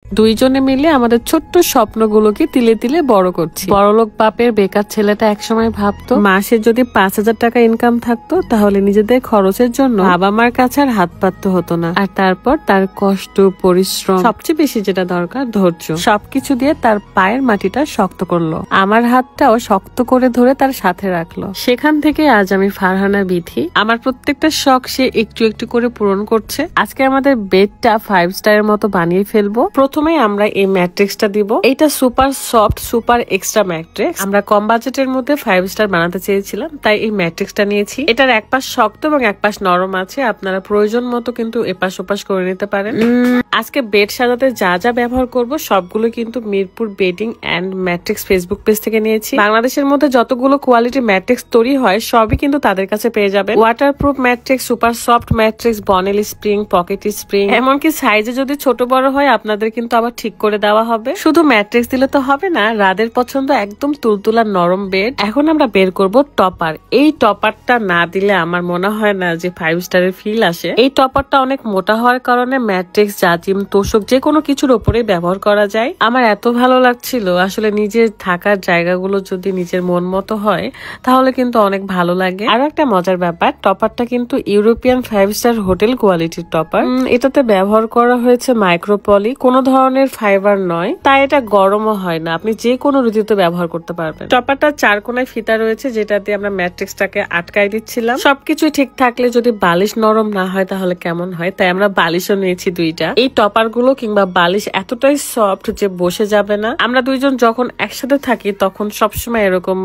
দুইজনে মিলে আমাদের ছোট্ট স্বপ্নগুলোকে তিলে তিলে বড় করছি। বড়লোক বাপের বেকার ছেলেটা একসময় ভাবতো মাসে যদি 5,000 টাকা ইনকাম থাকতো তাহলে নিজেদের খরচের জন্য বাবা মার কাছে আর হাত পাততে হতো না। আর তারপর তার কষ্ট, পরিশ্রম, সবচেয়ে বেশি যেটা দরকার ধৈর্য, সবকিছু দিয়ে তার পায়ের মাটিটা শক্ত করলো। আমার হাতটাও শক্ত করে ধরে তার সাথে রাখলো। সেখান থেকে আজ আমি ফারহানা বিথি। আমার প্রত্যেকটা শখ সে একটু একটু করে পূরণ করছে। আজকে আমাদের বেডটা 5 স্টারের মতো বানিয়ে ফেলবো। প্রথমে আমরা এই ম্যাট্রিক্সটা দিব। এটা super soft, super extra matrix. আমরা কম বাজেটের মধ্যে 5 স্টার বানাতে চেয়েছিলাম, তাই এই ম্যাট্রিক্সটা নিয়েছি। এটার এক পাশ শক্ত এবং এক পাশ নরম আছে। আপনারা প্রয়োজন মতো কিন্তু এপাশ ওপাশ করে নিতে পারেন। আজকে বেড সাজাতে যা যা ব্যবহার করব সবগুলো কিন্তু Mirpur bedding and mattress Facebook page থেকে নিয়েছি। বাংলাদেশের মধ্যে যতগুলো কোয়ালিটি ম্যাট্রিক্স তৈরি হয় সবই কিন্তু তাদের কাছে পেয়ে যাবেন। Waterproof matrix, super soft matrix, Bonnell spring, pocket spring, এমনকি সাইজে যদি ছোট বড় হয় আপনাদের কিন্তু আবার ঠিক করে দেওয়া হবে। শুধু ম্যাট্রিক্স দিলে তো হবে না, রাদের পছন্দ একদম তুলতুলা নরম বেড। এখন আমরা বের করব টপার। এই টপারটা না দিলে আমার মনে হয় না যে 5 স্টারের ফিল আসে। এই টপারটা অনেক মোটা হওয়ার কারণে ম্যাট্রিক্স, জাজিম, তোষক যে কোনো কিছুর উপরে ব্যবহার করা যায়। আমার এত ভালো লাগছিল, আসলে নিজের থাকার জায়গাগুলো যদি নিজের মন মতো হয় তাহলে কিন্তু অনেক ভালো লাগে। আরো একটা মজার ব্যাপার, টপারটা কিন্তু ইউরোপিয়ান 5 স্টার হোটেল কোয়ালিটির টপার। এটাতে ব্যবহার করা হয়েছে মাইক্রোপলি, কোন ধরনের ফাইবার নয়, তাই এটা গরমও হয় না। আপনি যে কোনো ঋতুতে ব্যবহার করতে পারবেন। টপারটা 4 কোণায় ফিতা রয়েছে, যেটা দিয়ে আমরা ম্যাট্রিক্সটাকে আটকাই দিচ্ছিলাম। সবকিছু ঠিক থাকলে যদি বালিশ নরম না হয় তাহলে কেমন হয়, তাই আমরা বালিশও নিয়েছি 2টা। এই টপার গুলো কিংবা বালিশ এতটাই সফট যে বসে যাবে না। আমরা দুইজন যখন একসাথে থাকি তখন সবসময় এরকম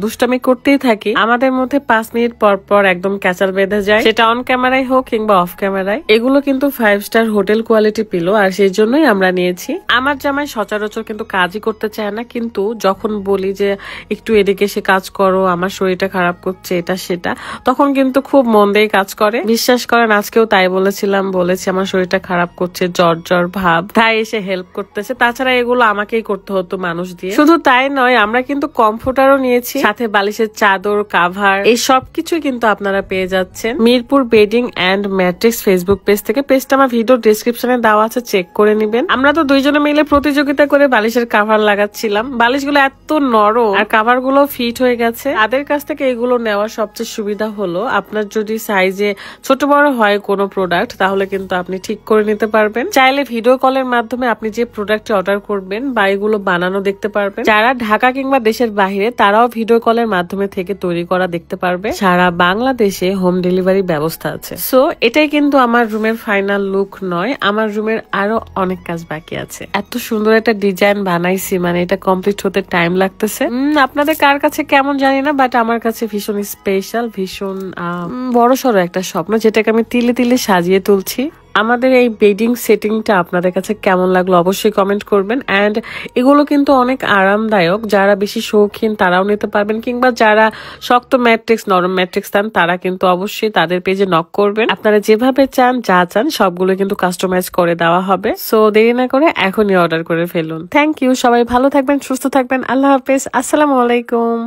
দুষ্টামি করতেই থাকি। আমাদের মধ্যে 5 মিনিট পর পর একদম ক্যাচাল বেঁধে যায়, সেটা অন ক্যামেরায় হোক কিংবা অফ ক্যামেরায়। এগুলো কিন্তু 5 স্টার হোটেল কোয়ালিটি পিলো, আর সেই জন্যই আমরা নিয়েছি। আমার জামাই সচরাচর কিন্তু কাজই করতে চায় না, কিন্তু যখন বলি যে একটু এদিকে এসে কাজ করো, আমার শরীরটা খারাপ করছে, এটা সেটা, তখন কিন্তু খুব মন দিয়ে কাজ করে। বিশ্বাস করেন আজকেও তাই বলেছিলাম, বলেছি আমার শরীরটা খারাপ করছে, জ্বর জ্বর ভাব, তাই এসে হেল্প করতেছে। তাছাড়া এগুলো আমাকেই করতে হতো মানুষ দিয়ে। শুধু তাই নয়, আমরা কিন্তু কমফোর্টারও নিয়েছি, সাথে বালিশের চাদর, কাভার, এই সবকিছু কিন্তু আপনারা পেয়ে যাচ্ছেন Mirpur bedding and mattress Facebook page থেকে। পেজটা আমার ভিডিও ডেসক্রিপশনে দেওয়া আছে, চেক করে নিবেন। আমরা তো দুইজনে মিলে প্রতিযোগিতা করে বালিশের কাভার লাগাচ্ছিলাম। বালিশগুলো এত নরম আর কাভার গুলো ফিট হয়ে গেছে। তাদের কাছ থেকে এগুলো নেওয়ার সবচেয়ে সুবিধা হলো আপনার যদি সাইজে ছোট বড় হয় কোনো প্রোডাক্ট তাহলে কিন্তু আপনি ঠিক করে নিতে পারবেন। চাইলে ভিডিও কলের মাধ্যমে আপনি যে প্রোডাক্ট অর্ডার করবেন বা এগুলো বানানো দেখতে পারবেন। যারা ঢাকা কিংবা দেশের বাইরে তারাও ভিডিও কলের মাধ্যমে থেকে তৈরি করা দেখতে পারবে। সারা বাংলাদেশে হোম ডেলিভারি ব্যবস্থা আছে। সো এটাই কিন্তু আমার রুমের ফাইনাল লুক নয়, আমার রুমের আরো অনেক কাজ বাকি আছে। এত সুন্দর একটা ডিজাইন বানাইছি, মানে এটা কমপ্লিট হতে টাইম লাগতেছে। আপনাদের কার কাছে কেমন জানি না, বাট আমার কাছে ভীষণ স্পেশাল, ভীষণ বড়সড় একটা স্বপ্ন, যেটাকে আমি তিলে তিলে সাজিয়ে তুলছি। আমাদের এই বেডিং সেটিংটা আপনাদের কাছে কেমন লাগলো অবশ্যই কমেন্ট করবেন। এন্ড এগুলো কিন্তু অনেক আরামদায়ক, যারা বেশি শৌখিন তারাও নিতে পারবেন, কিংবা যারা শক্ত ম্যাট্রিক্স, নরম ম্যাট্রিক্স চান তারা কিন্তু অবশ্যই তাদের পেজে নক করবেন। আপনারা যেভাবে চান, যা চান সবগুলো কিন্তু কাস্টমাইজ করে দেওয়া হবে। সো দেরি না করে এখনই অর্ডার করে ফেলুন। থ্যাংক ইউ, সবাই ভালো থাকবেন, সুস্থ থাকবেন। আল্লাহ হাফেজ, আসসালামু আলাইকুম।